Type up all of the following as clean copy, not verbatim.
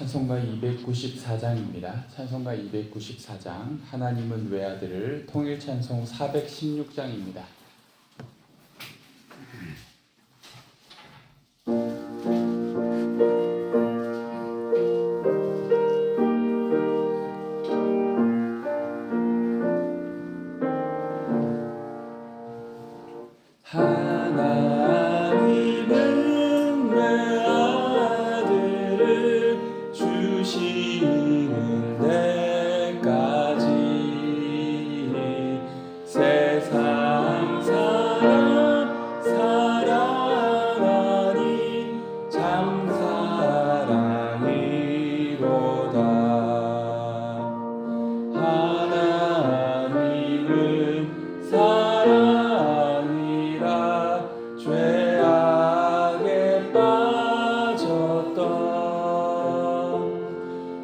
찬송가 294장입니다. 찬송가 294장 하나님은 외아들을 통일찬송 416장입니다. 하나님은 외아들을 주시는 데까지 세상 사랑하니 참 사랑이로다. 하나님은 사랑이라 죄악에 빠졌던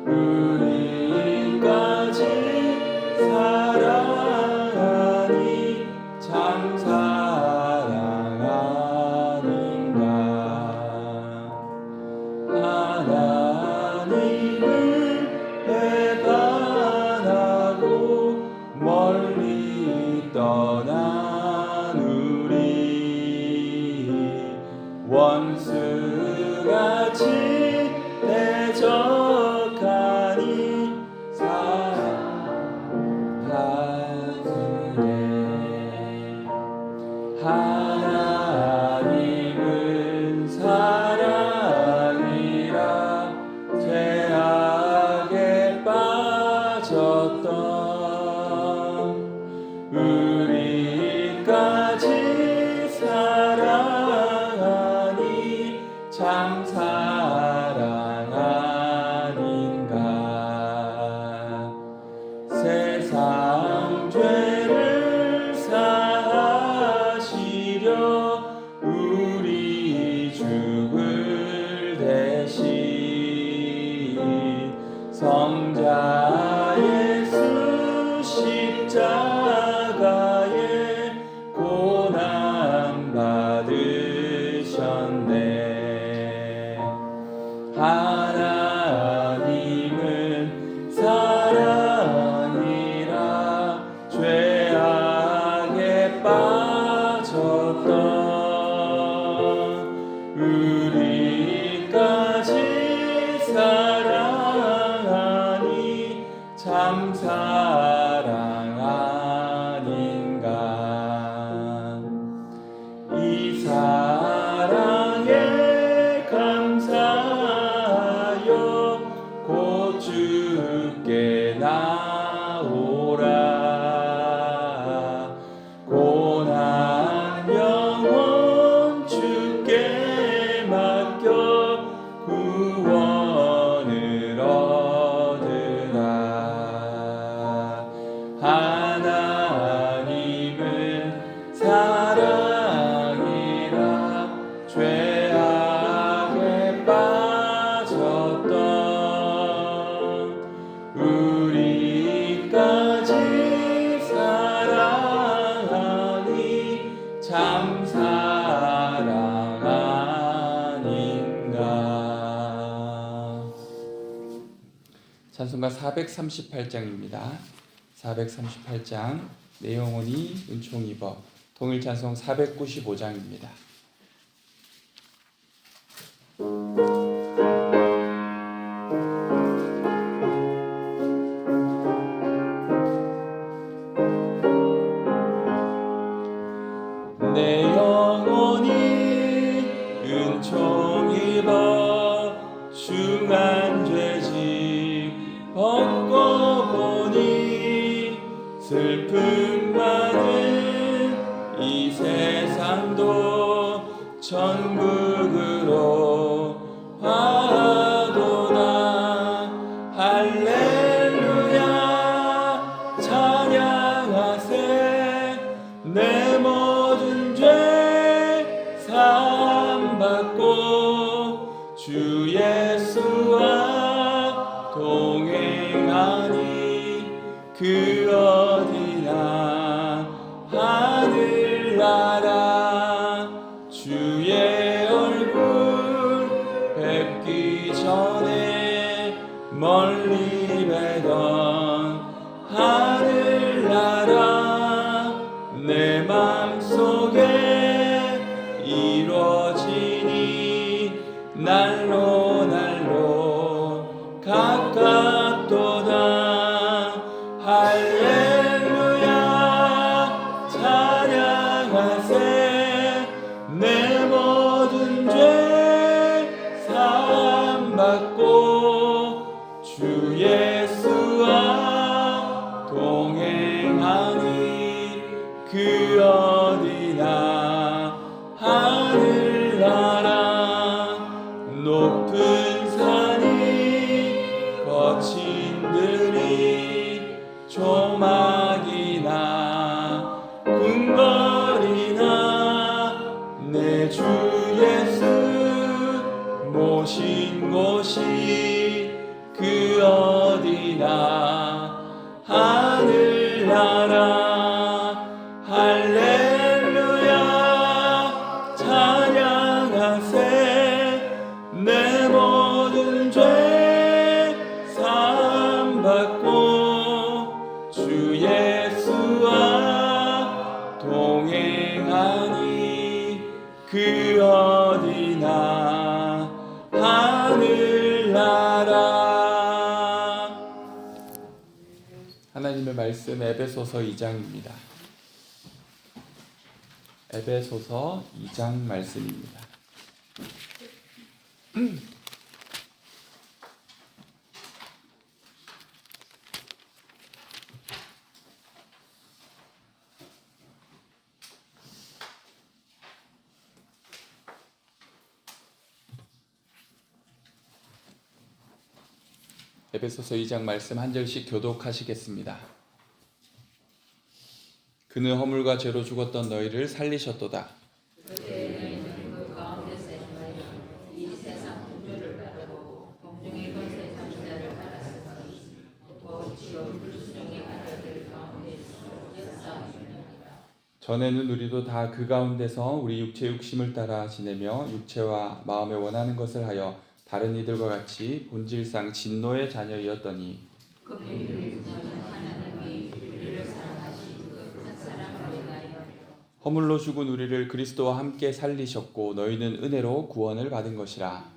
우리까지 사랑하니 참 사랑하는가. 하나님을 배반하고 멀리 떠난 우리 원수같이 대적하니 사랑하시네. 하나님은 사랑이라 죄악에 빠졌던 우리까지 사랑하니 참 사랑하는가. 세상 죄를 사하시려 우리 죽을 대신 성자 예수 십자가에 고난 받으셨네. 하나님은 사랑이라 죄악에 빠졌던 우리까지 사랑하니 참 사랑하는가. 이 사랑에 감사하여 곧 주께 나오라. 고난 영혼 주께 맡겨 구원을 얻으라. 하나님은 사랑이라 죄악에 빠졌던 우리까지 사랑하니 참 사랑하는가. 찬송가 438장입니다. 438장 내 영혼이 은총 입어 통일찬송 495장입니다. 내 영혼이 은총 입어 중한 죄짐 벗고 보니 슬픔 많은 이 세상도 천국으로 하도다. 할렐루야 찬양하세. 내 모든 죄 사함받고 주 예수와 동행하니 그 어디나 하늘나라 주의 얼굴 뵙기 전에 멀리 뵈던 하늘나라 내 맘속에 이루어지니 날로 날로 가깝도다. 할렐루야 찬양하세. 내 모든 죄 사함받고 주 예수와 동행하니 그 어디나 하늘나라 높은 산이 거친 들이 조막이나 궁궐이나 내 주 예수 모신 곳이 그 어디나 하늘나라. 할렐루야 찬양하세. 내 모든 죄 사함받고 주 예수와 동행하니 그 어디나 하늘나라. 하나님의 말씀 에베소서 2장입니다. 에베소서 2장 말씀입니다. 에베소서 2장 말씀 한 절씩 교독하시겠습니다. 그는 허물과 죄로 죽었던 너희를 살리셨도다. 전에는 우리도 다 그 가운데서 우리 육체 욕심을 따라 지내며 육체와 마음에 원하는 것을 하여 다른 이들과 같이 본질상 진노의 자녀이었더니 허물로 죽은 우리를 그리스도와 함께 살리셨고 너희는 은혜로 구원을 받은 것이라.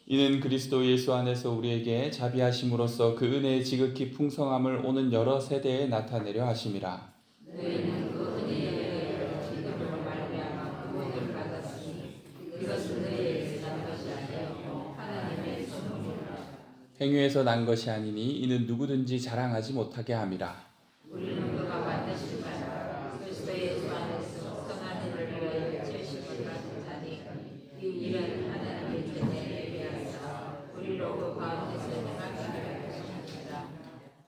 이는 그리스도 예수 안에서 우리에게 자비하심으로써 그 은혜의 지극히 풍성함을 오는 여러 세대에 나타내려 하심이라. 행위에서 난 것이 아니니 이는 누구든지 자랑하지 못하게 함이라.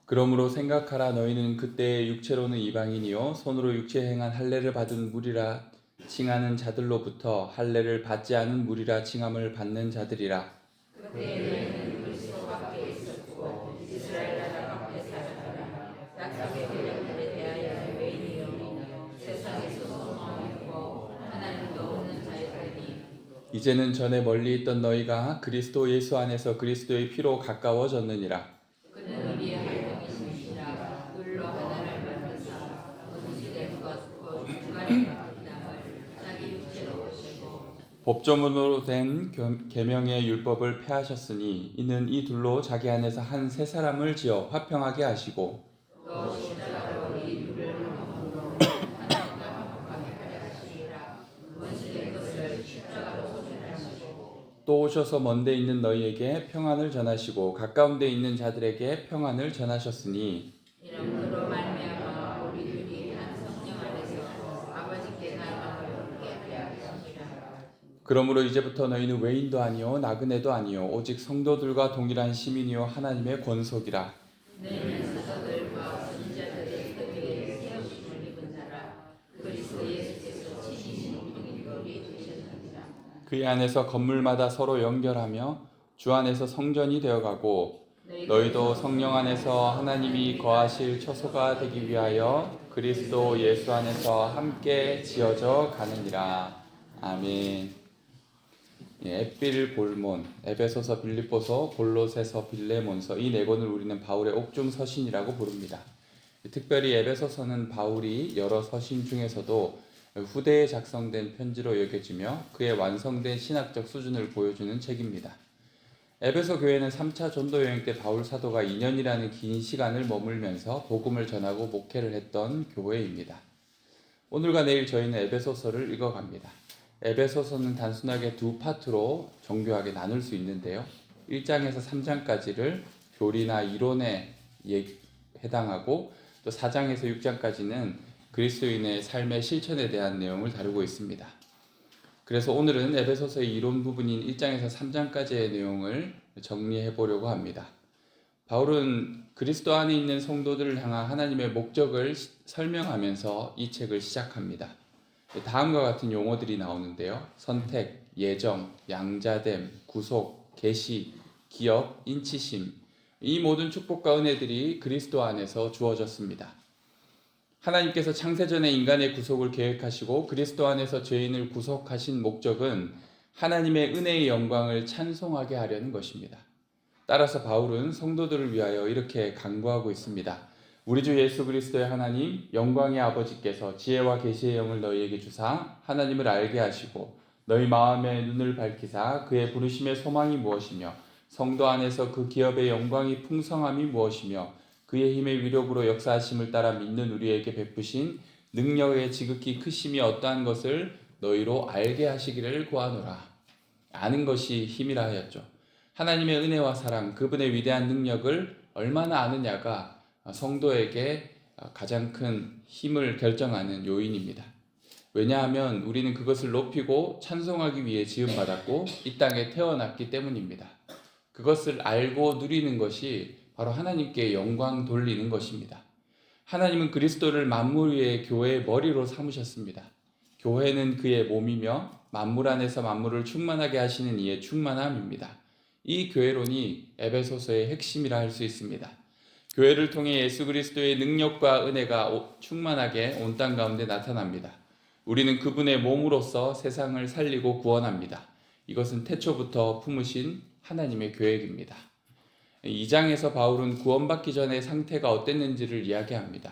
그러므로 생각하라. 너희는 그때 육체로는 이방인이요 손으로 육체 행한 할례를 받은 무리라 칭하는 자들로부터 할례를 받지 않은 무리라 칭함을 받는 자들이라. 이제는 전에 멀리 있던 너희가 그리스도 예수 안에서 그리스도의 피로 가까워졌느니라. 법조문으로 된 계명의 율법을 폐하셨으니 이는 이 둘로 자기 안에서 한 새 사람을 지어 화평하게 하시고 또 오셔서 먼데 있는 너희에게 평안을 전하시고 가까운 데 있는 자들에게 평안을 전하셨으니 그러므로 이제부터 너희는 외인도 아니요 나그네도 아니요 오직 성도들과 동일한 시민이요 하나님의 권속이라. 그의 안에서 건물마다 서로 연결하며 주 안에서 성전이 되어가고 너희도 성령 안에서 하나님이 거하실 처소가 되기 위하여 그리스도 예수 안에서 함께 지어져 가느니라. 아멘. 예, 에필 볼몬, 에베소서, 빌립보서, 골로새서, 빌레몬서 이 네 권을 우리는 바울의 옥중 서신이라고 부릅니다. 특별히 에베소서는 바울이 여러 서신 중에서도 후대에 작성된 편지로 여겨지며 그의 완성된 신학적 수준을 보여주는 책입니다. 에베소 교회는 3차 전도 여행 때 바울 사도가 2년이라는 긴 시간을 머물면서 복음을 전하고 목회를 했던 교회입니다. 오늘과 내일 저희는 에베소서를 읽어갑니다. 에베소서는 단순하게 두 파트로 정교하게 나눌 수 있는데요. 1장에서 3장까지를 교리나 이론에 해당하고 또 4장에서 6장까지는 그리스도인의 삶의 실천에 대한 내용을 다루고 있습니다. 그래서 오늘은 에베소서의 이론 부분인 1장에서 3장까지의 내용을 정리해 보려고 합니다. 바울은 그리스도 안에 있는 성도들을 향한 하나님의 목적을 설명하면서 이 책을 시작합니다. 다음과 같은 용어들이 나오는데요. 선택, 예정, 양자됨, 구속, 계시, 기업, 인치심 이 모든 축복과 은혜들이 그리스도 안에서 주어졌습니다. 하나님께서 창세전에 인간의 구속을 계획하시고 그리스도 안에서 죄인을 구속하신 목적은 하나님의 은혜의 영광을 찬송하게 하려는 것입니다. 따라서 바울은 성도들을 위하여 이렇게 간구하고 있습니다. 우리 주 예수 그리스도의 하나님 영광의 아버지께서 지혜와 계시의 영을 너희에게 주사 하나님을 알게 하시고 너희 마음의 눈을 밝히사 그의 부르심의 소망이 무엇이며 성도 안에서 그 기업의 영광이 풍성함이 무엇이며 그의 힘의 위력으로 역사하심을 따라 믿는 우리에게 베푸신 능력의 지극히 크심이 어떠한 것을 너희로 알게 하시기를 구하노라. 아는 것이 힘이라 하였죠. 하나님의 은혜와 사랑, 그분의 위대한 능력을 얼마나 아느냐가 성도에게 가장 큰 힘을 결정하는 요인입니다. 왜냐하면 우리는 그것을 높이고 찬송하기 위해 지음받았고 이 땅에 태어났기 때문입니다. 그것을 알고 누리는 것이 바로 하나님께 영광 돌리는 것입니다. 하나님은 그리스도를 만물 위의 교회의 머리로 삼으셨습니다. 교회는 그의 몸이며 만물 안에서 만물을 충만하게 하시는 이의 충만함입니다. 이 교회론이 에베소서의 핵심이라 할 수 있습니다. 교회를 통해 예수 그리스도의 능력과 은혜가 충만하게 온 땅 가운데 나타납니다. 우리는 그분의 몸으로서 세상을 살리고 구원합니다. 이것은 태초부터 품으신 하나님의 계획입니다. 2장에서 바울은 구원받기 전의 상태가 어땠는지를 이야기합니다.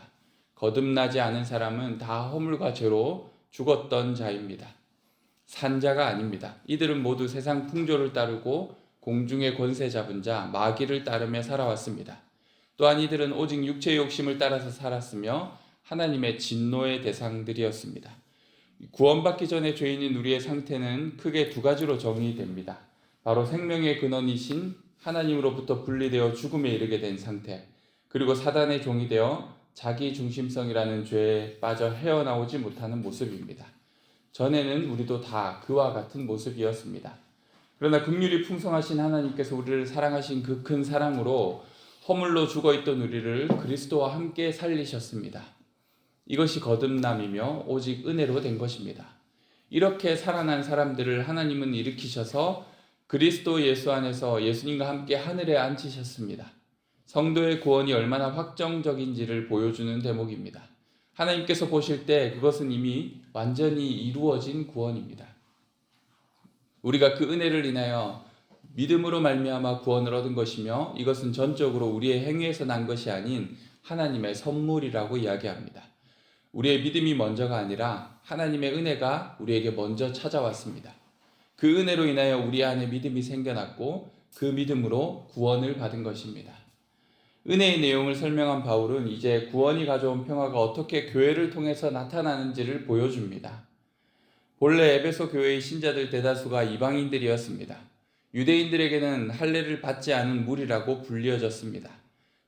거듭나지 않은 사람은 다 허물과 죄로 죽었던 자입니다. 산자가 아닙니다. 이들은 모두 세상 풍조를 따르고 공중의 권세 잡은 자, 마귀를 따르며 살아왔습니다. 또한 이들은 오직 육체의 욕심을 따라서 살았으며 하나님의 진노의 대상들이었습니다. 구원받기 전에 죄인인 우리의 상태는 크게 두 가지로 정의됩니다. 바로 생명의 근원이신 하나님으로부터 분리되어 죽음에 이르게 된 상태, 그리고 사단의 종이 되어 자기 중심성이라는 죄에 빠져 헤어나오지 못하는 모습입니다. 전에는 우리도 다 그와 같은 모습이었습니다. 그러나 긍휼이 풍성하신 하나님께서 우리를 사랑하신 그 큰 사랑으로 허물로 죽어있던 우리를 그리스도와 함께 살리셨습니다. 이것이 거듭남이며 오직 은혜로 된 것입니다. 이렇게 살아난 사람들을 하나님은 일으키셔서 그리스도 예수 안에서 예수님과 함께 하늘에 앉히셨습니다. 성도의 구원이 얼마나 확정적인지를 보여주는 대목입니다. 하나님께서 보실 때 그것은 이미 완전히 이루어진 구원입니다. 우리가 그 은혜를 인하여 믿음으로 말미암아 구원을 얻은 것이며 이것은 전적으로 우리의 행위에서 난 것이 아닌 하나님의 선물이라고 이야기합니다. 우리의 믿음이 먼저가 아니라 하나님의 은혜가 우리에게 먼저 찾아왔습니다. 그 은혜로 인하여 우리 안에 믿음이 생겨났고 그 믿음으로 구원을 받은 것입니다. 은혜의 내용을 설명한 바울은 이제 구원이 가져온 평화가 어떻게 교회를 통해서 나타나는지를 보여줍니다. 본래 에베소 교회의 신자들 대다수가 이방인들이었습니다. 유대인들에게는 할례를 받지 않은 무리라고 불리어졌습니다.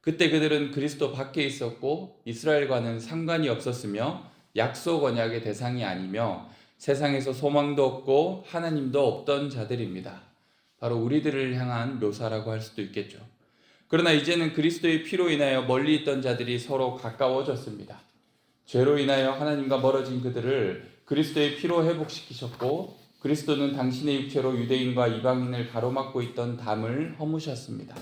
그때 그들은 그리스도 밖에 있었고 이스라엘과는 상관이 없었으며 약속 언약의 대상이 아니며 세상에서 소망도 없고 하나님도 없던 자들입니다. 바로 우리들을 향한 묘사라고 할 수도 있겠죠. 그러나 이제는 그리스도의 피로 인하여 멀리 있던 자들이 서로 가까워졌습니다. 죄로 인하여 하나님과 멀어진 그들을 그리스도의 피로 회복시키셨고 그리스도는 당신의 육체로 유대인과 이방인을 가로막고 있던 담을 허무셨습니다.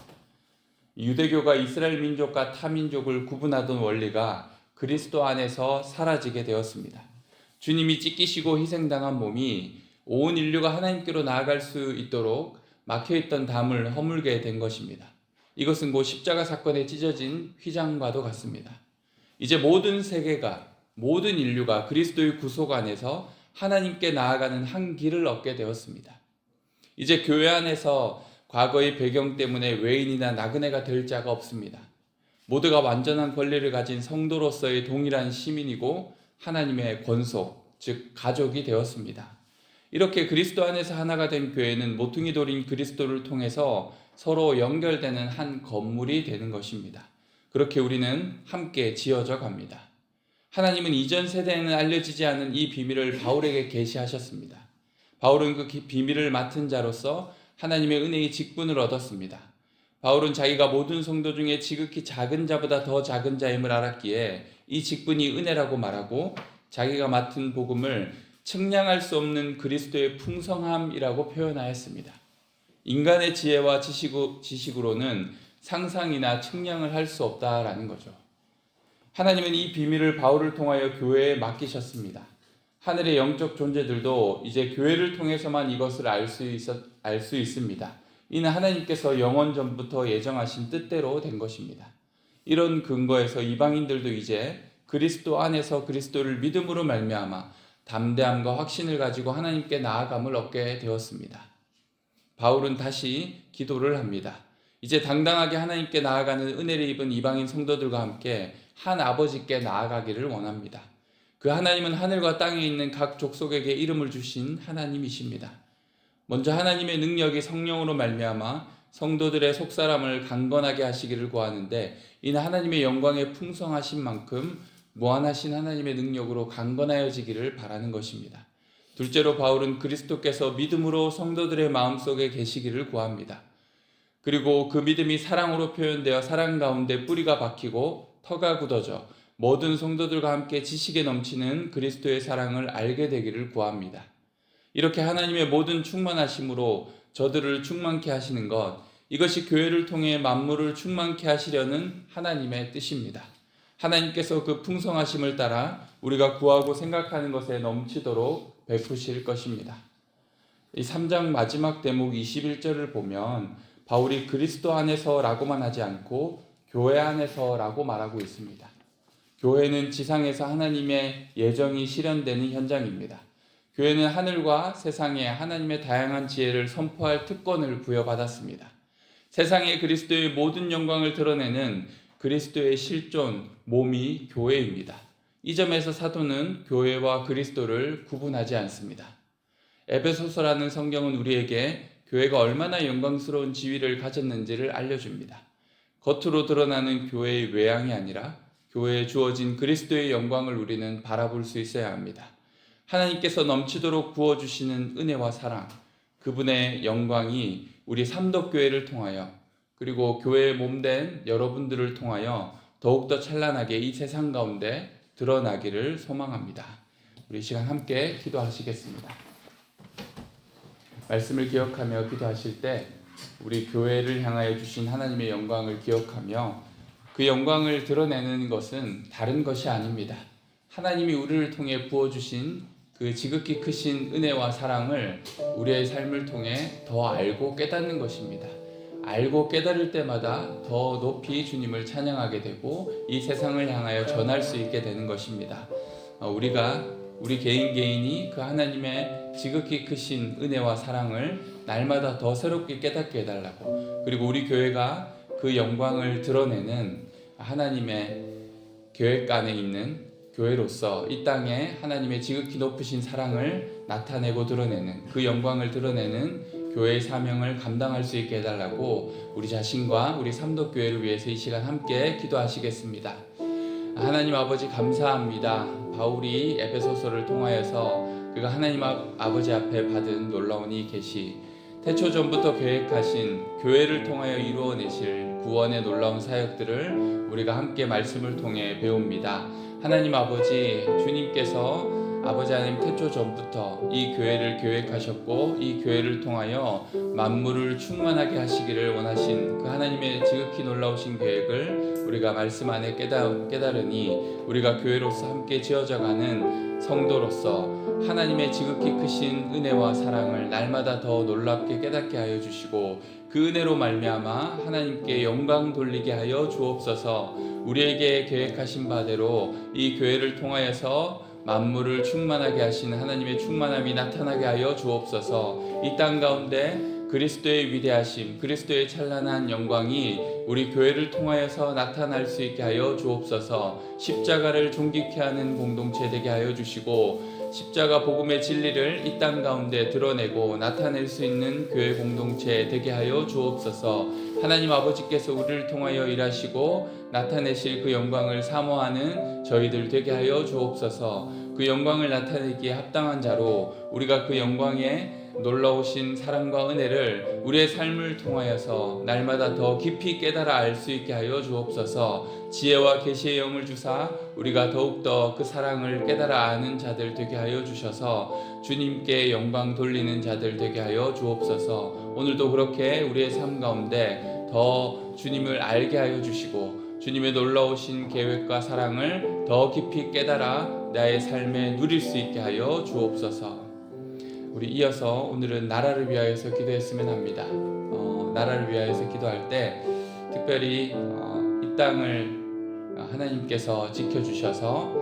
유대교가 이스라엘 민족과 타민족을 구분하던 원리가 그리스도 안에서 사라지게 되었습니다. 주님이 찢기시고 희생당한 몸이 온 인류가 하나님께로 나아갈 수 있도록 막혀있던 담을 허물게 된 것입니다. 이것은 곧 십자가 사건에 찢어진 휘장과도 같습니다. 이제 모든 세계가, 모든 인류가 그리스도의 구속 안에서 하나님께 나아가는 한 길을 얻게 되었습니다. 이제 교회 안에서 과거의 배경 때문에 외인이나 나그네가 될 자가 없습니다. 모두가 완전한 권리를 가진 성도로서의 동일한 시민이고 하나님의 권속, 즉 가족이 되었습니다. 이렇게 그리스도 안에서 하나가 된 교회는 모퉁이 돌인 그리스도를 통해서 서로 연결되는 한 건물이 되는 것입니다. 그렇게 우리는 함께 지어져 갑니다. 하나님은 이전 세대에는 알려지지 않은 이 비밀을 바울에게 계시하셨습니다. 바울은 그 비밀을 맡은 자로서 하나님의 은혜의 직분을 얻었습니다. 바울은 자기가 모든 성도 중에 지극히 작은 자보다 더 작은 자임을 알았기에 이 직분이 은혜라고 말하고 자기가 맡은 복음을 측량할 수 없는 그리스도의 풍성함이라고 표현하였습니다. 인간의 지혜와 지식으로는 상상이나 측량을 할 수 없다라는 거죠. 하나님은 이 비밀을 바울을 통하여 교회에 맡기셨습니다. 하늘의 영적 존재들도 이제 교회를 통해서만 이것을 알 수 있습니다. 이는 하나님께서 영원 전부터 예정하신 뜻대로 된 것입니다. 이런 근거에서 이방인들도 이제 그리스도 안에서 그리스도를 믿음으로 말미암아 담대함과 확신을 가지고 하나님께 나아감을 얻게 되었습니다. 바울은 다시 기도를 합니다. 이제 당당하게 하나님께 나아가는 은혜를 입은 이방인 성도들과 함께 한 아버지께 나아가기를 원합니다. 그 하나님은 하늘과 땅에 있는 각 족속에게 이름을 주신 하나님이십니다. 먼저 하나님의 능력이 성령으로 말미암아 성도들의 속사람을 강건하게 하시기를 구하는데 이는 하나님의 영광의 풍성하신 만큼 무한하신 하나님의 능력으로 강건하여지기를 바라는 것입니다. 둘째로 바울은 그리스도께서 믿음으로 성도들의 마음속에 계시기를 구합니다. 그리고 그 믿음이 사랑으로 표현되어 사랑 가운데 뿌리가 박히고 터가 굳어져 모든 성도들과 함께 지식에 넘치는 그리스도의 사랑을 알게 되기를 구합니다. 이렇게 하나님의 모든 충만하심으로 저들을 충만케 하시는 것, 이것이 교회를 통해 만물을 충만케 하시려는 하나님의 뜻입니다. 하나님께서 그 풍성하심을 따라 우리가 구하고 생각하는 것에 넘치도록 베푸실 것입니다. 이 3장 마지막 대목 21절을 보면 바울이 그리스도 안에서라고만 하지 않고 교회 안에서라고 말하고 있습니다. 교회는 지상에서 하나님의 예정이 실현되는 현장입니다. 교회는 하늘과 세상에 하나님의 다양한 지혜를 선포할 특권을 부여받았습니다. 세상에 그리스도의 모든 영광을 드러내는 그리스도의 실존, 몸이 교회입니다. 이 점에서 사도는 교회와 그리스도를 구분하지 않습니다. 에베소서라는 성경은 우리에게 교회가 얼마나 영광스러운 지위를 가졌는지를 알려줍니다. 겉으로 드러나는 교회의 외양이 아니라 교회에 주어진 그리스도의 영광을 우리는 바라볼 수 있어야 합니다. 하나님께서 넘치도록 부어주시는 은혜와 사랑, 그분의 영광이 우리 삼덕교회를 통하여 그리고 교회의 몸된 여러분들을 통하여 더욱더 찬란하게 이 세상 가운데 드러나기를 소망합니다. 우리 이 시간 함께 기도하시겠습니다. 말씀을 기억하며 기도하실 때 우리 교회를 향하여 주신 하나님의 영광을 기억하며 그 영광을 드러내는 것은 다른 것이 아닙니다. 하나님이 우리를 통해 부어주신 그 지극히 크신 은혜와 사랑을 우리의 삶을 통해 더 알고 깨닫는 것입니다. 알고 깨달을 때마다 더 높이 주님을 찬양하게 되고 이 세상을 향하여 전할 수 있게 되는 것입니다. 우리 개인이 그 하나님의 지극히 크신 은혜와 사랑을 날마다 더 새롭게 깨닫게 해달라고, 그리고 우리 교회가 그 영광을 드러내는 하나님의 계획 안에 있는 교회로서 이 땅에 하나님의 지극히 높으신 사랑을 나타내고 드러내는, 그 영광을 드러내는 교회의 사명을 감당할 수 있게 해달라고 우리 자신과 우리 삼덕교회를 위해서 이 시간 함께 기도하시겠습니다. 하나님 아버지 감사합니다. 바울이 에베소서를 통하여서 그가 하나님 아버지 앞에 받은 놀라운 이 계시, 태초 전부터 계획하신 교회를 통하여 이루어내실 구원의 놀라운 사역들을 우리가 함께 말씀을 통해 배웁니다. 하나님 아버지, 주님께서 아버지 하나님 태초 전부터 이 교회를 계획하셨고 이 교회를 통하여 만물을 충만하게 하시기를 원하신 그 하나님의 지극히 놀라우신 계획을 우리가 말씀 안에 깨달으니 우리가 교회로서 함께 지어져가는 성도로서 하나님의 지극히 크신 은혜와 사랑을 날마다 더 놀랍게 깨닫게 하여 주시고 그 은혜로 말미암아 하나님께 영광 돌리게 하여 주옵소서. 우리에게 계획하신 바대로 이 교회를 통하여서 만물을 충만하게 하시는 하나님의 충만함이 나타나게 하여 주옵소서. 이 땅 가운데 그리스도의 위대하심, 그리스도의 찬란한 영광이 우리 교회를 통하여서 나타날 수 있게 하여 주옵소서. 십자가를 존귀케 하는 공동체 되게 하여 주시고 십자가 복음의 진리를 이 땅 가운데 드러내고 나타낼 수 있는 교회 공동체 되게 하여 주옵소서. 하나님 아버지께서 우리를 통하여 일하시고 나타내실 그 영광을 사모하는 저희들 되게 하여 주옵소서. 그 영광을 나타내기에 합당한 자로 우리가 그 영광에 놀라우신 사랑과 은혜를 우리의 삶을 통하여서 날마다 더 깊이 깨달아 알 수 있게 하여 주옵소서. 지혜와 계시의 영을 주사 우리가 더욱더 그 사랑을 깨달아 아는 자들 되게 하여 주셔서 주님께 영광 돌리는 자들 되게 하여 주옵소서. 오늘도 그렇게 우리의 삶 가운데 더 주님을 알게 하여 주시고 주님의 놀라우신 계획과 사랑을 더 깊이 깨달아 나의 삶에 누릴 수 있게 하여 주옵소서. 우리 이어서 오늘은 나라를 위하여서 기도했으면 합니다. 나라를 위하여서 기도할 때 특별히 이 땅을 하나님께서 지켜주셔서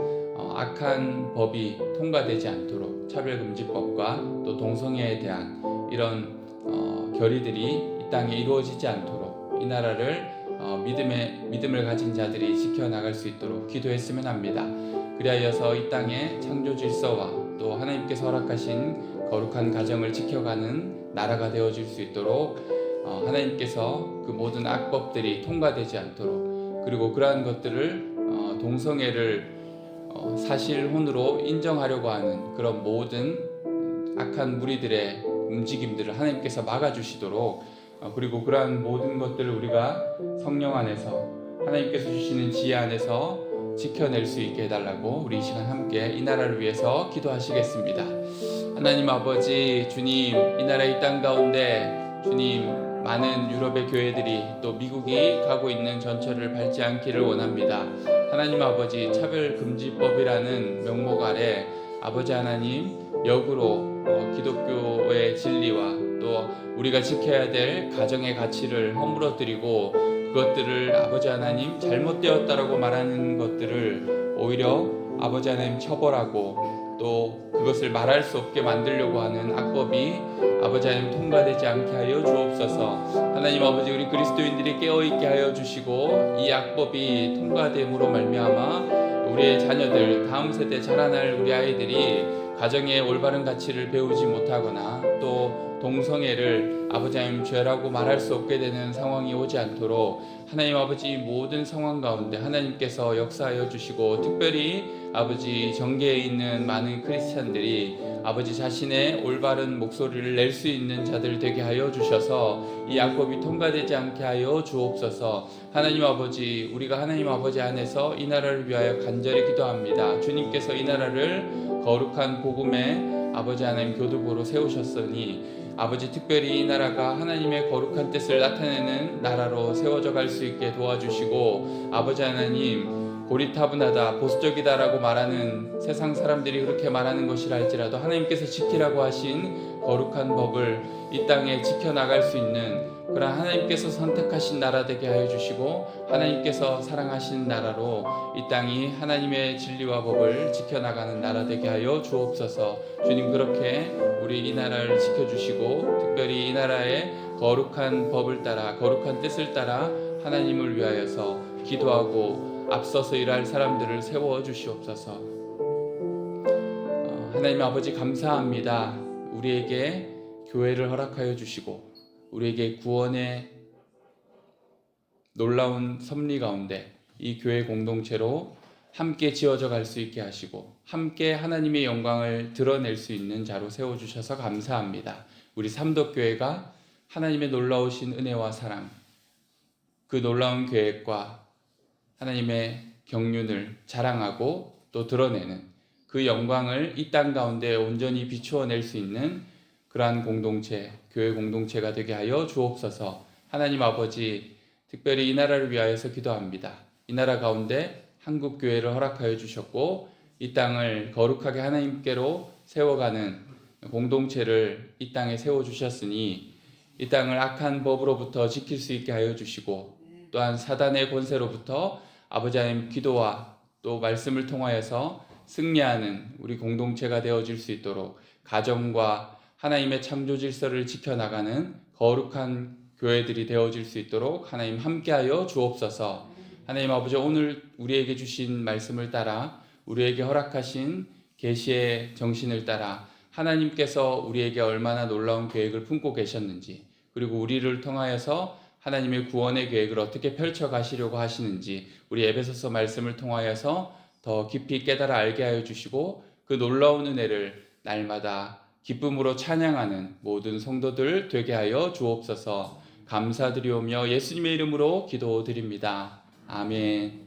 악한 법이 통과되지 않도록 차별금지법과 또 동성애에 대한 이런 결의들이 이 땅에 이루어지지 않도록 이 나라를 믿음을 가진 자들이 지켜나갈 수 있도록 기도했으면 합니다. 그리하여서 이 땅의 창조 질서와 또 하나님께서 허락하신 거룩한 가정을 지켜가는 나라가 되어질 수 있도록 하나님께서 그 모든 악법들이 통과되지 않도록 그리고 그러한 것들을 동성애를 사실혼으로 인정하려고 하는 그런 모든 악한 무리들의 움직임들을 하나님께서 막아주시도록 그리고 그러한 모든 것들을 우리가 성령 안에서 하나님께서 주시는 지혜 안에서 지켜낼 수 있게 해달라고 우리 이 시간 함께 이 나라를 위해서 기도하시겠습니다. 하나님 아버지, 주님, 이 나라 이 땅 가운데 주님 많은 유럽의 교회들이 또 미국이 가고 있는 전철을 밟지 않기를 원합니다. 하나님 아버지, 차별금지법이라는 명목 아래 아버지 하나님 역으로 기독교의 진리와 또 우리가 지켜야 될 가정의 가치를 허물어뜨리고 그것들을 아버지 하나님 잘못되었다라고 말하는 것들을 오히려 아버지 하나님 처벌하고 또 그것을 말할 수 없게 만들려고 하는 악법이 아버지 하나님 통과되지 않게 하여 주옵소서. 하나님 아버지, 우리 그리스도인들이 깨어있게 하여 주시고 이 악법이 통과됨으로 말미암아 우리의 자녀들, 다음 세대 자라날 우리 아이들이 가정의 올바른 가치를 배우지 못하거나 또 동성애를 아버지 하나님 죄라고 말할 수 없게 되는 상황이 오지 않도록 하나님 아버지 모든 상황 가운데 하나님께서 역사하여 주시고 특별히 아버지 정계에 있는 많은 크리스찬들이 아버지 자신의 올바른 목소리를 낼 수 있는 자들 되게 하여 주셔서 이 악법이 통과되지 않게 하여 주옵소서. 하나님 아버지, 우리가 하나님 아버지 안에서 이 나라를 위하여 간절히 기도합니다. 주님께서 이 나라를 거룩한 복음의 아버지 하나님 교두보로 세우셨으니 아버지 특별히 이 나라가 하나님의 거룩한 뜻을 나타내는 나라로 세워져 갈 수 있게 도와주시고 아버지 하나님 고리타분하다 보수적이다라고 말하는 세상 사람들이 그렇게 말하는 것이라 할지라도 하나님께서 지키라고 하신 거룩한 법을 이 땅에 지켜나갈 수 있는 그러나 하나님께서 선택하신 나라 되게 하여 주시고 하나님께서 사랑하신 나라로 이 땅이 하나님의 진리와 법을 지켜나가는 나라 되게 하여 주옵소서. 주님 그렇게 우리 이 나라를 지켜주시고 특별히 이 나라의 거룩한 법을 따라 거룩한 뜻을 따라 하나님을 위하여서 기도하고 앞서서 일할 사람들을 세워 주시옵소서. 하나님 아버지 감사합니다. 우리에게 교회를 허락하여 주시고 우리에게 구원의 놀라운 섭리 가운데 이 교회 공동체로 함께 지어져 갈 수 있게 하시고 함께 하나님의 영광을 드러낼 수 있는 자로 세워주셔서 감사합니다. 우리 삼덕교회가 하나님의 놀라우신 은혜와 사랑 그 놀라운 계획과 하나님의 경륜을 자랑하고 또 드러내는 그 영광을 이 땅 가운데 온전히 비추어낼 수 있는 그러한 공동체, 교회 공동체가 되게 하여 주옵소서. 하나님 아버지, 특별히 이 나라를 위하여서 기도합니다. 이 나라 가운데 한국 교회를 허락하여 주셨고 이 땅을 거룩하게 하나님께로 세워가는 공동체를 이 땅에 세워주셨으니 이 땅을 악한 법으로부터 지킬 수 있게 하여 주시고 또한 사단의 권세로부터 아버지 하나님 기도와 또 말씀을 통하여서 승리하는 우리 공동체가 되어질 수 있도록 가정과 하나님의 창조 질서를 지켜나가는 거룩한 교회들이 되어질 수 있도록 하나님 함께하여 주옵소서. 하나님 아버지, 오늘 우리에게 주신 말씀을 따라 우리에게 허락하신 계시의 정신을 따라 하나님께서 우리에게 얼마나 놀라운 계획을 품고 계셨는지, 그리고 우리를 통하여서 하나님의 구원의 계획을 어떻게 펼쳐 가시려고 하시는지 우리 에베소서 말씀을 통하여서 더 깊이 깨달아 알게 하여 주시고 그 놀라운 은혜를 날마다 기쁨으로 찬양하는 모든 성도들 되게 하여 주옵소서. 감사드리오며 예수님의 이름으로 기도드립니다. 아멘.